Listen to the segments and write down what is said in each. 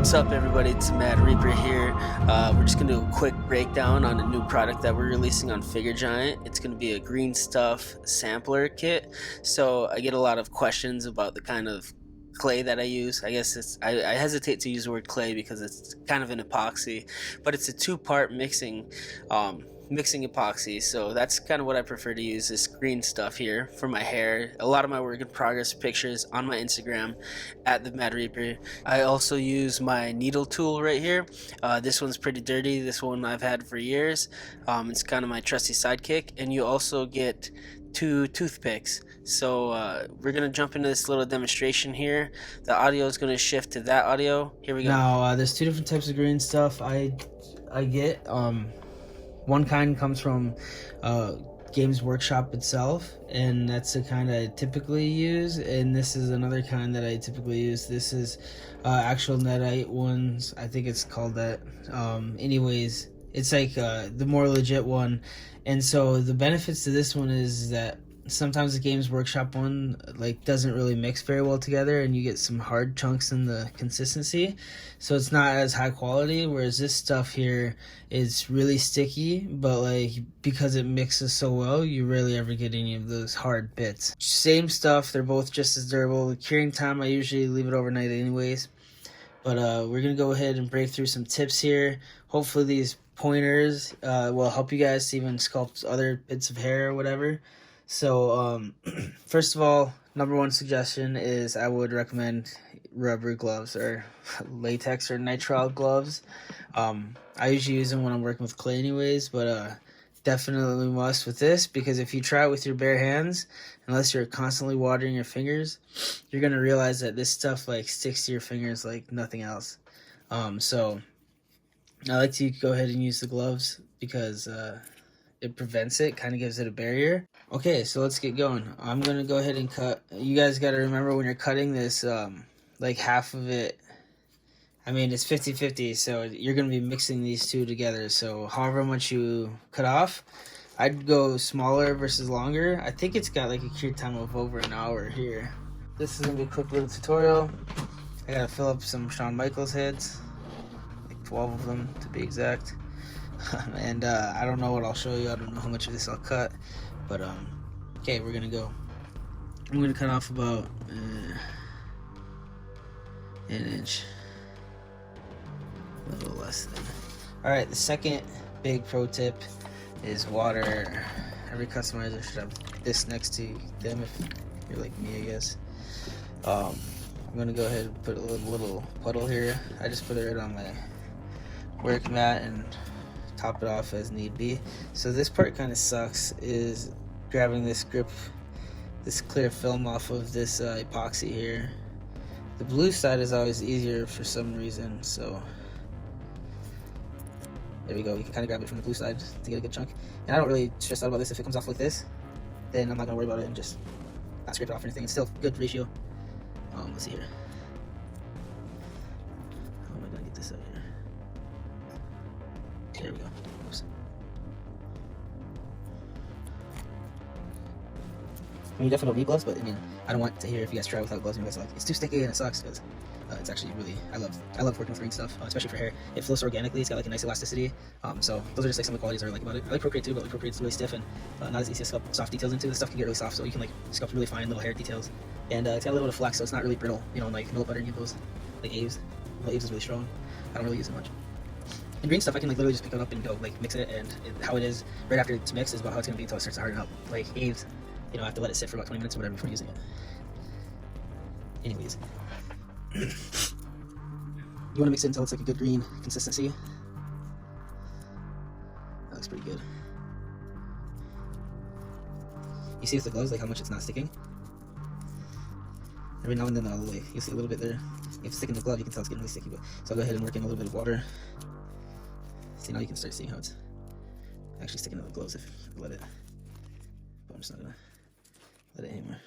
What's up, everybody? It's Mad Reaper here. We're just going to do a quick breakdown on a new product that we're releasing on Figure Giant. It's going to be a green stuff sampler kit. So I get a lot of questions about the kind of clay that I use. I guess I hesitate to use the word clay because it's kind of an epoxy, but it's a two-part mixing epoxy, so that's kind of what I prefer to use, this green stuff here for my hair. A lot of my work in progress pictures on my Instagram at the Mad Reaper. I also use my needle tool right here. This one's pretty dirty. This one I've had for years. It's kind of my trusty sidekick, and you also get 2 toothpicks. So we're gonna jump into this little demonstration here. The audio is gonna shift to that audio. Here we go. Now there's 2 different types of green stuff I get. One kind comes from Games Workshop itself, and that's the kind I typically use, and this is another kind that I typically use. This is actual netite ones. I think it's called that. Anyways, it's like the more legit one. And so the benefits to this one is that sometimes the Games Workshop one like doesn't really mix very well together, and you get some hard chunks in the consistency, so it's not as high quality, whereas this stuff here is really sticky, but like because it mixes so well, you rarely ever get any of those hard bits. Same stuff, they're both just as durable. The curing time, I usually leave it overnight anyways, but we're gonna go ahead and break through some tips here. Hopefully these pointers will help you guys to even sculpt other bits of hair or whatever. So first of all, number one suggestion is I would recommend rubber gloves or latex or nitrile gloves. I usually use them when I'm working with clay anyways, but definitely must with this, because if you try it with your bare hands, unless you're constantly watering your fingers, you're gonna realize that this stuff like sticks to your fingers like nothing else. So I like to go ahead and use the gloves because it prevents it, kind of gives it a barrier. Okay, so let's get going. I'm gonna go ahead and cut. You guys got to remember when you're cutting this, like half of it, I mean it's 50-50, so you're gonna be mixing these two together. So however much you cut off, I'd go smaller versus longer. I think it's got like a cure time of over an hour here. This is gonna be a quick little tutorial. I gotta fill up some Shawn Michaels heads, like 12 of them to be exact. And I don't know what I'll show you. I don't know how much of this I'll cut, but okay, we're gonna go. I'm gonna cut off about an inch, a little less than. All right, the second big pro tip is water. Every customizer should have this next to them if you're like me, I guess. I'm gonna go ahead and put a little puddle here. I just put it right on my work mat and top it off as need be. So this part kind of sucks, is grabbing this grip, this clear film off of this epoxy here. The blue side is always easier for some reason, so there we go. You can kind of grab it from the blue side to get a good chunk. And I don't really stress out about this. If it comes off like this, then I'm not gonna worry about it and just not scrape it off or anything. It's still good ratio. Let's see here. How am I gonna get this out here? There we go. Oops. I mean, you definitely don't need gloves, but I mean, I don't want to hear if you guys try without gloves and you guys are like, it's too sticky and it sucks, because it's actually really, I love working with green stuff, especially for hair. It flows organically, it's got like a nice elasticity, so those are just like some of the qualities I like about it. I like Procreate too, but like Procreate's really stiff and not as easy to sculpt soft details into. This stuff can get really soft, so you can like sculpt really fine little hair details, and it's got a little bit of flex, so it's not really brittle, you know, like milk butter and those, like Aves. Well, Aves is really strong, I don't really use it much. And green stuff, I can like literally just pick it up and go like mix it, and how it is right after it's mixed is about how it's gonna be until it starts to harden up. Like Aves, you know, I have to let it sit for about 20 minutes or whatever before using it. Anyways, you want to mix it until it's like a good green consistency. That looks pretty good. You see with the gloves like how much it's not sticking. Every now and then I'll like, you see a little bit there. If it's sticking in the glove, you can tell it's getting really sticky. But so I'll go ahead and work in a little bit of water. See, now you can start seeing how it's actually sticking to the gloves if I let it. But I'm just not gonna let it anymore.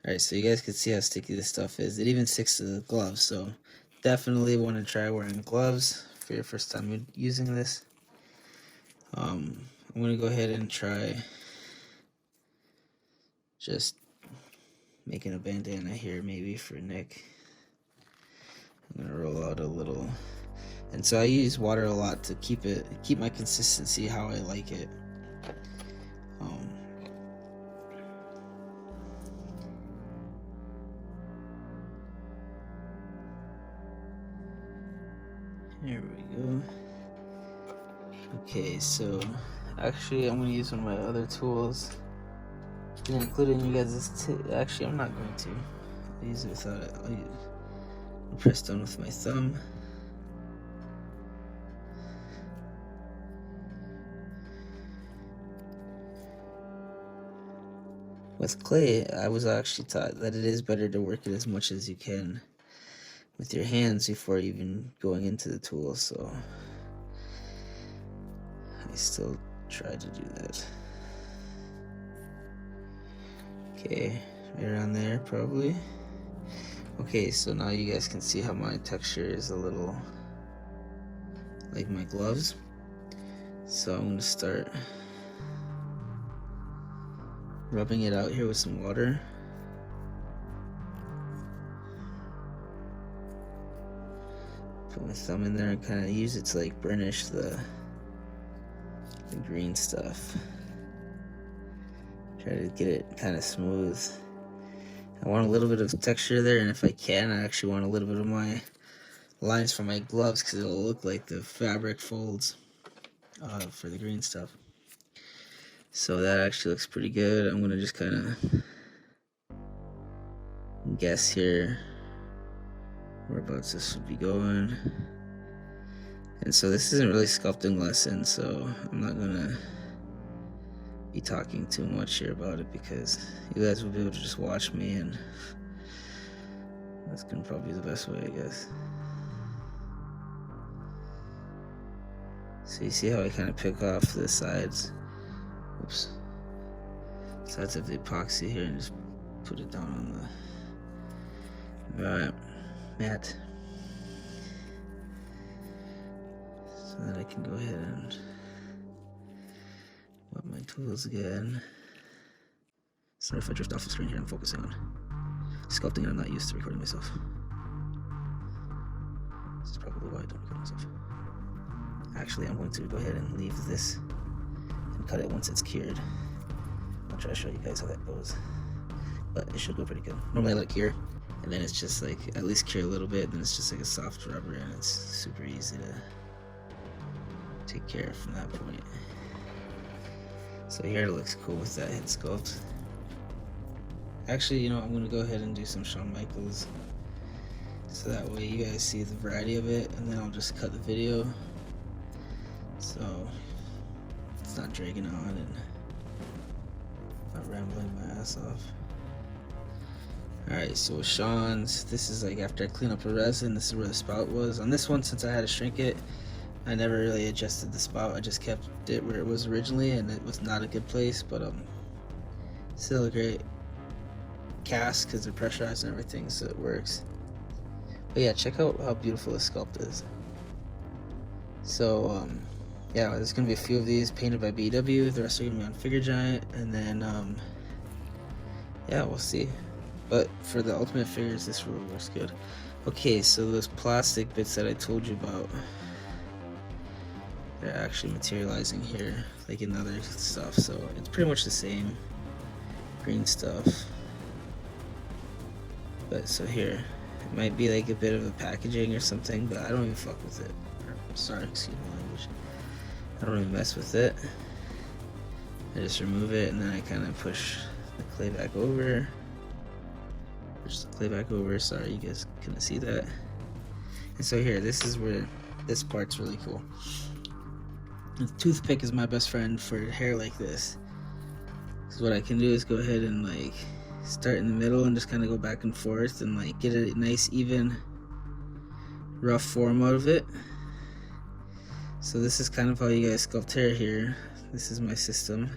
Alright, so you guys can see how sticky this stuff is. It even sticks to the gloves, so definitely want to try wearing gloves for your first time using this. I'm going to go ahead and try just making a bandana here maybe for Nick. I'm going to roll out a little. And so I use water a lot to keep my consistency how I like it. Here we go. Okay, so actually I'm going to use one of my other tools. Didn't include it in you guys' actually I'm not going to. I'll use it without it. I'll press down with my thumb. With clay, I was actually taught that it is better to work it as much as you can with your hands before even going into the tool, so I still try to do that. Okay, right around there probably. Okay, so now you guys can see how my texture is a little like my gloves. So I'm gonna start rubbing it out here with some water. Put my thumb in there and kind of use it to like burnish the green stuff. Try to get it kind of smooth. I want a little bit of texture there, and if I can, I actually want a little bit of my lines for my gloves because it'll look like the fabric folds for the green stuff. So that actually looks pretty good. I'm gonna just kind of guess here whereabouts this would be going. And so this isn't really sculpting lesson, so I'm not gonna be talking too much here about it because you guys will be able to just watch me, and that's gonna probably be the best way, I guess. So you see how I kind of pick off the sides, sides of the epoxy here, and just put it down on the mat, so that I can go ahead and wet my tools again. Sorry if I drift off the screen here. I'm focusing on sculpting, and I'm not used to recording myself. This is probably why I don't record myself. Actually, I'm going to go ahead and leave this and cut it once it's cured. I'll try to show you guys how that goes, but it should go pretty good. Normally I let it cure, and then it's just like at least cure a little bit, then it's just like a soft rubber, and it's super easy to take care of from that point. So here it looks cool with that head sculpt. Actually, you know, I'm going to go ahead and do some Shawn Michaels, so that way you guys see the variety of it, and then I'll just cut the video so it's not dragging on and not rambling my ass off. Alright, so with Shawn's, this is like after I clean up the resin, this is where the spout was. On this one, since I had to shrink it, I never really adjusted the spout. I just kept it where it was originally, and it was not a good place, but still a great cast because they're pressurized and everything, so it works. But yeah, check out how beautiful this sculpt is. So yeah, there's gonna be a few of these painted by BW. The rest are gonna be on Figure Giant, and then yeah, we'll see. But for the ultimate figures, this really works good. Okay, so those plastic bits that I told you about, they're actually materializing here, like in other stuff. So it's pretty much the same green stuff. But so here, it might be like a bit of a packaging or something, but I don't even fuck with it. Sorry, excuse my language. I don't even mess with it. I just remove it, and then I kind of push the clay back over. Push the clay back over. Sorry, you guys couldn't see that. And so here, this is where this part's really cool. The toothpick is my best friend for hair like this. So what I can do is go ahead and like start in the middle and just kind of go back and forth and like get a nice even rough form out of it. So this is kind of how you guys sculpt hair here. This is my system.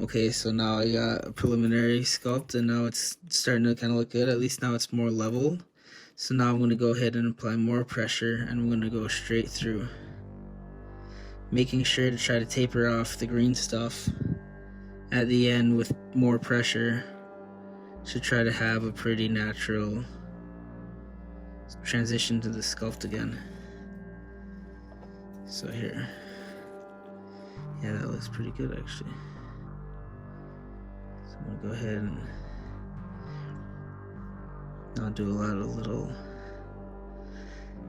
Okay, so now I got a preliminary sculpt, and now it's starting to kind of look good. At least now it's more level. So now I'm going to go ahead and apply more pressure, and I'm going to go straight through, making sure to try to taper off the green stuff at the end with more pressure to try to have a pretty natural transition to the sculpt again. So here, yeah, that looks pretty good actually. So I'm gonna go ahead and I'll do a lot of little.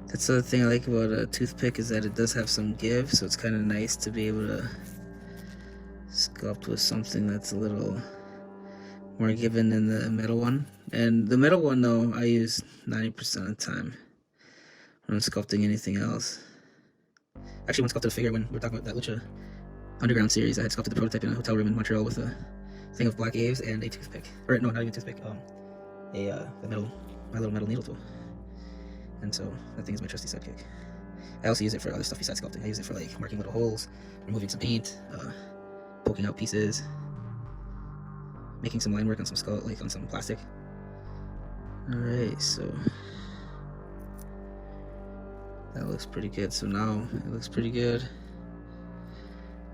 That's the other thing I like about a toothpick, is that it does have some give, so it's kind of nice to be able to sculpt with something that's a little more given than the metal one. And the metal one though, I use 90% of the time when I'm sculpting anything else. Actually, when I sculpted a figure, when we were talking about that Lucha Underground series, I had sculpted the prototype in a hotel room in Montreal with a thing of black Aves and a toothpick. Or no, not even a toothpick, my little metal needle tool. And so that thing is my trusty sidekick. I also use it for other stuff besides sculpting. I use it for like marking little holes, removing some paint, poking out pieces, making some line work on some skull, like on some plastic. Alright, so that looks pretty good. So now it looks pretty good.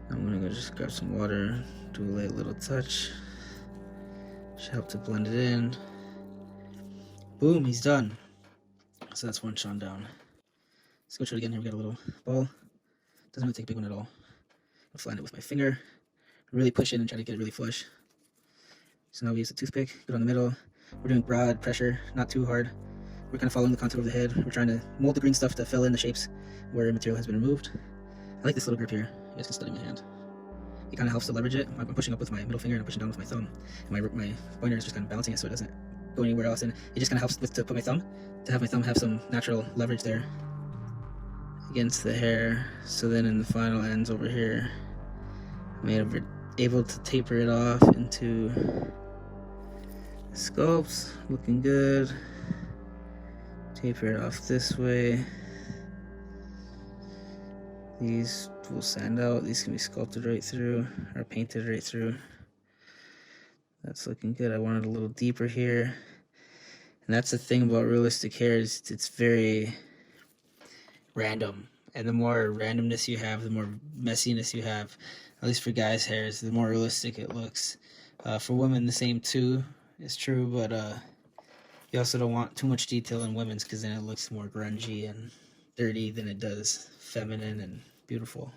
I'm gonna go just grab some water, do a light little touch. Should help to blend it in. Boom, he's done. So that's one shot down. Let's go try it again. Here we got a little ball. Doesn't really take a big one at all. I'll flatten it with my finger. Really push it and try to get it really flush. So now we use a toothpick, go down the middle. We're doing broad pressure, not too hard. We're kind of following the contour of the head. We're trying to mold the green stuff to fill in the shapes where material has been removed. I like this little grip here. You guys can study my hand. It kind of helps to leverage it. I'm pushing up with my middle finger and I'm pushing down with my thumb. And my pointer is just kind of balancing it so it doesn't go anywhere else. And it just kind of helps to put my thumb, to have my thumb have some natural leverage there against the hair. So then in the final ends over here, I'm able to taper it off into sculpts. Looking good. Taper it off this way. These will sand out. These can be sculpted right through or painted right through. That's looking good. I want it a little deeper here. And that's the thing about realistic hair, is it's very random. And the more randomness you have, the more messiness you have. At least for guys' hairs, the more realistic it looks. For women, the same too is true, but you also don't want too much detail in women's, because then it looks more grungy and dirty than it does feminine and beautiful.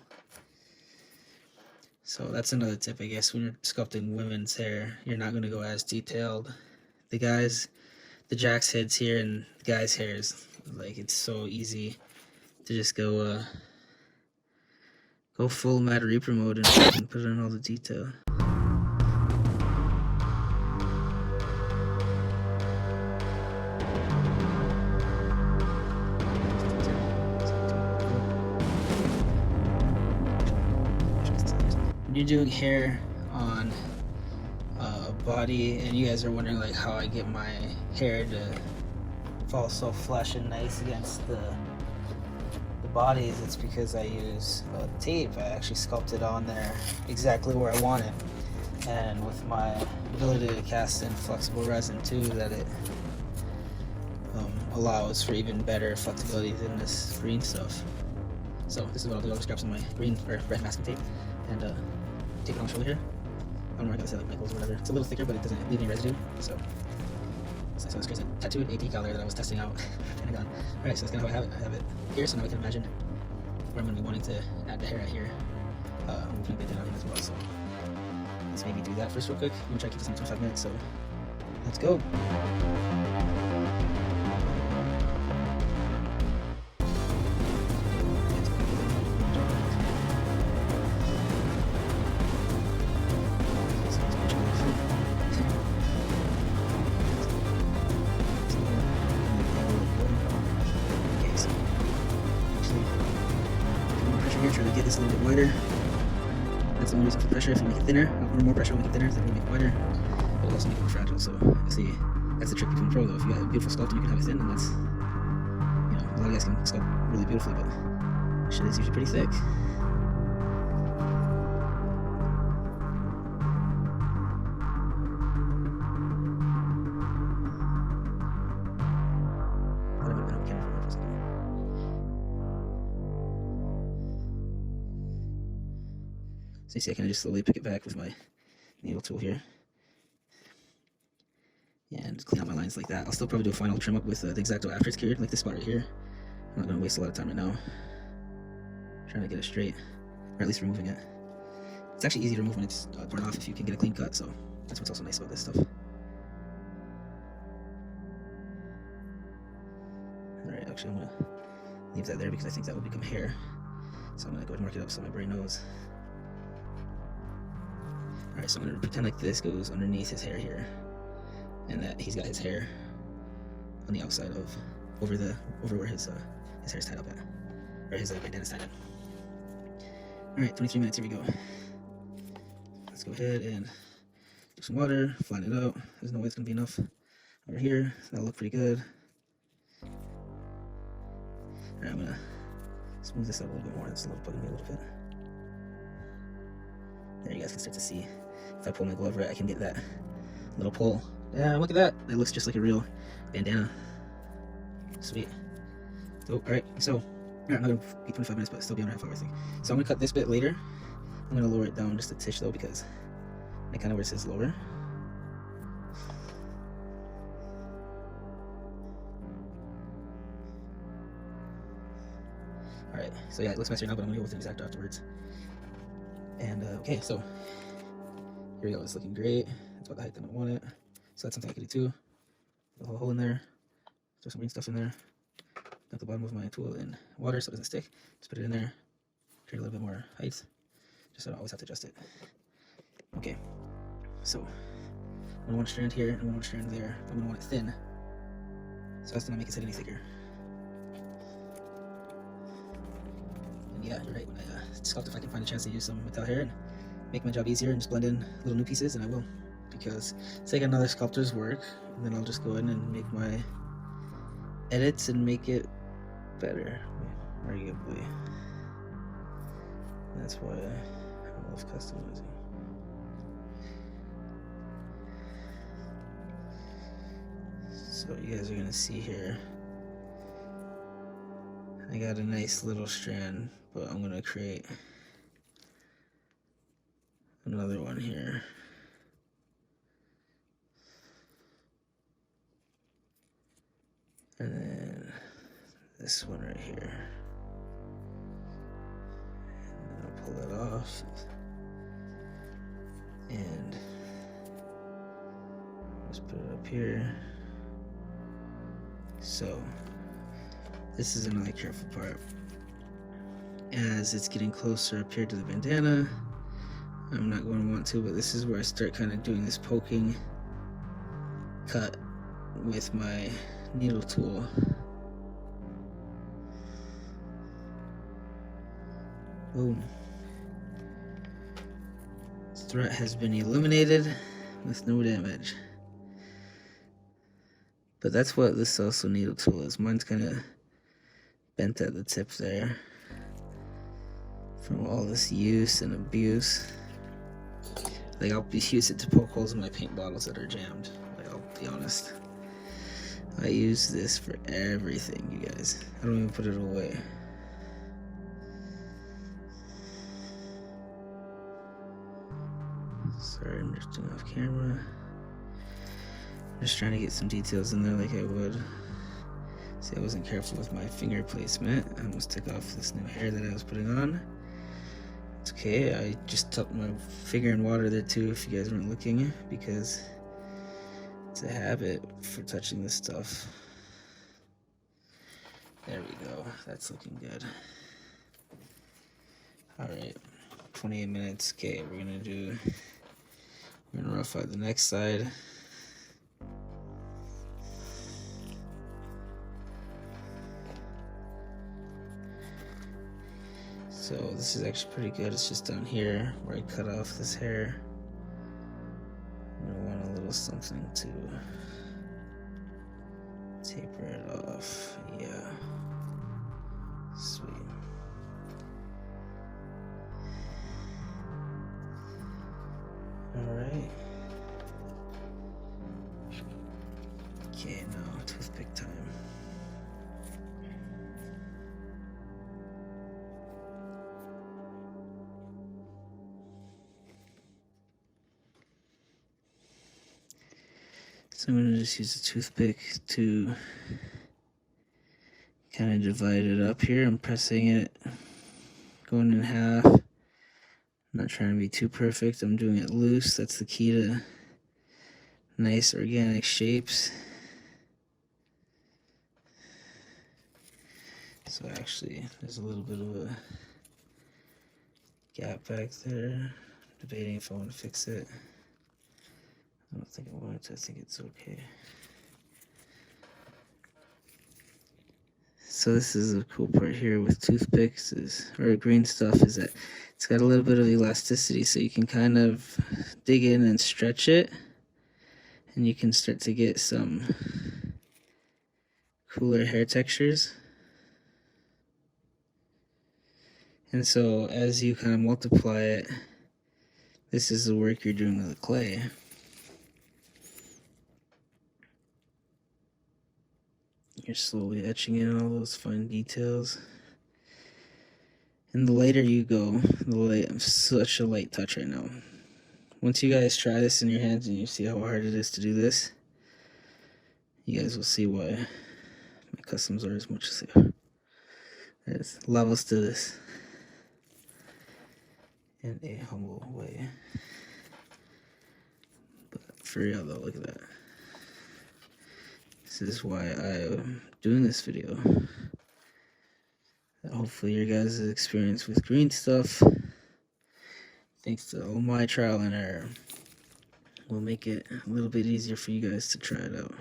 So that's another tip, I guess. When you're sculpting women's hair, you're not going to go as detailed. The Jack's heads here and the guys' hairs, like, it's so easy to just go full Mad Reaper mode and put in all the detail. When you're doing hair on a body, and you guys are wondering like how I get my hair to fall so flush and nice against the bodies, it's because I use tape. I actually sculpt it on there exactly where I want it, and with my ability to cast in flexible resin too, that it allows for even better flexibility than this green stuff. So this is what I'll do. I'll just grab some of my green or red masking tape and tape it on the shoulder here. I don't know, I gotta say like my clothes or whatever. It's a little thicker, but it doesn't leave any residue. So this creates a tattooed AT collar that I was testing out for Pentagon. Alright, so that's kind of how I have it. I have it here, so now I can imagine where I'm going to be wanting to add the hair at here. I'm putting a bit down as well, so let's maybe do that first real quick. I'm going to try to keep this on 25 minutes, so let's go. Try to get this a little bit wider. That's the only reason for pressure. If you make it thinner, more pressure will make it thinner, then you make it wider. But it'll also make it more fragile. So you see, that's the trick between pro though. If you got a beautiful sculpt and you can have it thin, then that's, you know, a lot of guys can sculpt really beautifully, but shit is usually pretty thick. So you see I can just slowly pick it back with my needle tool here and clean out my lines like that. I'll still probably do a final trim up with the X-Acto after it's cured, like this spot right here. I'm not going to waste a lot of time right now trying to get it straight, or at least removing it. It's actually easy to remove when it's torn off if you can get a clean cut, so that's what's also nice about this stuff. Alright, actually I'm going to leave that there because I think that will become hair. So I'm going to go ahead and mark it up so my brain knows. Alright, so I'm going to pretend like this goes underneath his hair here, and that he's got his hair on the outside of, over where his hair's tied up at, or his bandana's tied up. Alright, 23 minutes, here we go. Let's go ahead and do some water, flatten it out. There's no way it's going to be enough over here, so that'll look pretty good. Alright, I'm going to smooth this out a little bit more. It's a little bugging me a little bit. There, you guys can start to see. If I pull my glove right, I can get that little pull. Yeah, look at that. That looks just like a real bandana. Sweet. So, alright, so, I'm not going to be 25 minutes, but still be under half hour, I think. So I'm going to cut this bit later. I'm going to lower it down just a titch, though, because I kind of where it says lower. Alright, so yeah, it looks nicer now, but I'm going to go with the X-Acto afterwards. And, okay, so here we go. It's looking great. It's about the height that I want it. So that's something I could do too. Put a little hole in there. Throw some green stuff in there. Dump the bottom of my tool in water so it doesn't stick. Just put it in there. Create a little bit more height. Just so I don't always have to adjust it. Okay. So, I'm going to want a strand here and I'm going to want a strand there. I'm going to want it thin, so as to not make it sit any thicker. And yeah, you're right. When I sculpt, if I can find a chance to use some metal hair and make my job easier and just blend in little new pieces, then I will. Because it's like another sculptor's work, and then I'll just go in and make my edits and make it better, arguably. That's why I love customizing. So you guys are gonna see here, I got a nice little strand, but I'm gonna create another one here. And then this one right here. And I'll pull that off. And just put it up here. So this is another careful part. As it's getting closer up here to the bandana, I'm not going to want to, but this is where I start kind of doing this poking cut with my needle tool. Boom. Threat has been eliminated with no damage. But that's what this also needle tool is. Mine's kind of bent at the tip there from all this use and abuse. Like, I'll use it to poke holes in my paint bottles that are jammed. Like, I'll be honest. I use this for everything, you guys. I don't even put it away. Sorry, I'm just doing off camera. I'm just trying to get some details in there like I would. See, I wasn't careful with my finger placement. I almost took off this new hair that I was putting on. It's okay, I just tucked my finger in water there too if you guys weren't looking, because it's a habit for touching this stuff. There we go, that's looking good. Alright, 28 minutes. Okay, we're gonna rough out the next side. So this is actually pretty good. It's just down here where I cut off this hair. I want a little something to taper it off. Yeah. Sweet. Alright. Okay, now toothpick time. So I'm going to just use a toothpick to kind of divide it up here. I'm pressing it, going in half. I'm not trying to be too perfect. I'm doing it loose. That's the key to nice organic shapes. So actually, there's a little bit of a gap back there. I'm debating if I want to fix it. I don't think I want to. I think it's okay. So this is a cool part here with toothpicks or green stuff, is that it's got a little bit of elasticity, so you can kind of dig in and stretch it, and you can start to get some cooler hair textures. And so as you kind of multiply it, this is the work you're doing with the clay. You're slowly etching in all those fine details. And the lighter you go, I'm such a light touch right now. Once you guys try this in your hands and you see how hard it is to do this, you guys will see why my customs are as much as they are. There's levels to this in a humble way. But for real though, look at that. This is why I'm doing this video. Hopefully your guys' experience with green stuff, thanks to all my trial and error, will make it a little bit easier for you guys to try it out.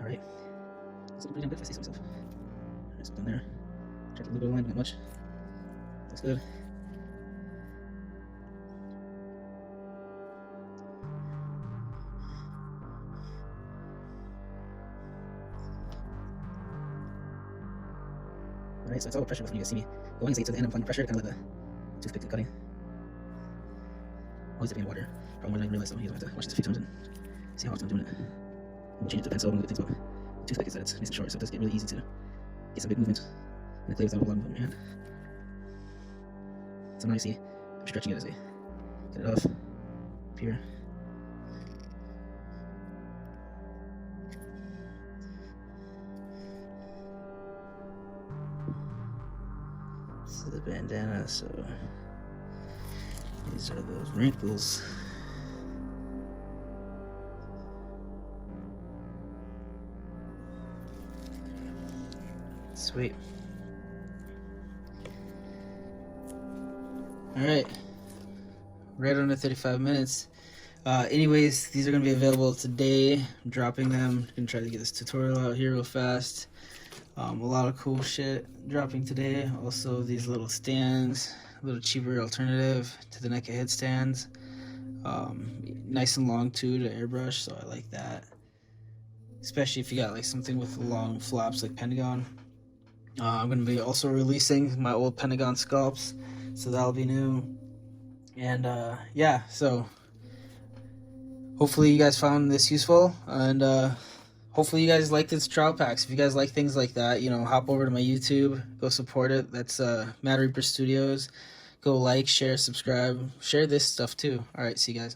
Alright. It's looking pretty damn good if I say so myself. Alright, so done there. Try to a little bit of line, but not much. Looks good. Alright, so it's all pressure when you guys see me going, so you to the end, I'm applying pressure, kind of let the toothpick do cutting. Always dipping in water. Probably more than I realize, though. You have to watch this a few times and see how often I'm doing it. I'm change it to pencil. One of the good things about the toothpick is that it's nice and short, so it does get really easy to get some big movement in the clay without a lot of movement in your hand. So now you see, I'm stretching it as I get it off up here. This is the bandana, so these are those wrinkles. Sweet. Alright. Right under 35 minutes. Anyways, these are going to be available today. I'm dropping them. I'm going to try to get this tutorial out here real fast. A lot of cool shit dropping today. Also, these little stands. A little cheaper alternative to the NECA headstands. Nice and long too to airbrush, so I like that. Especially if you got like something with long flaps like Pentagon. I'm going to be also releasing my old Pentagon sculpts, so that'll be new. And yeah, so hopefully you guys found this useful, and hopefully you guys like this trial packs. If you guys like things like that, you know, hop over to my YouTube, go support it. That's Mad Reaper Studios. Go like, share, subscribe, share this stuff too. All right, see you guys.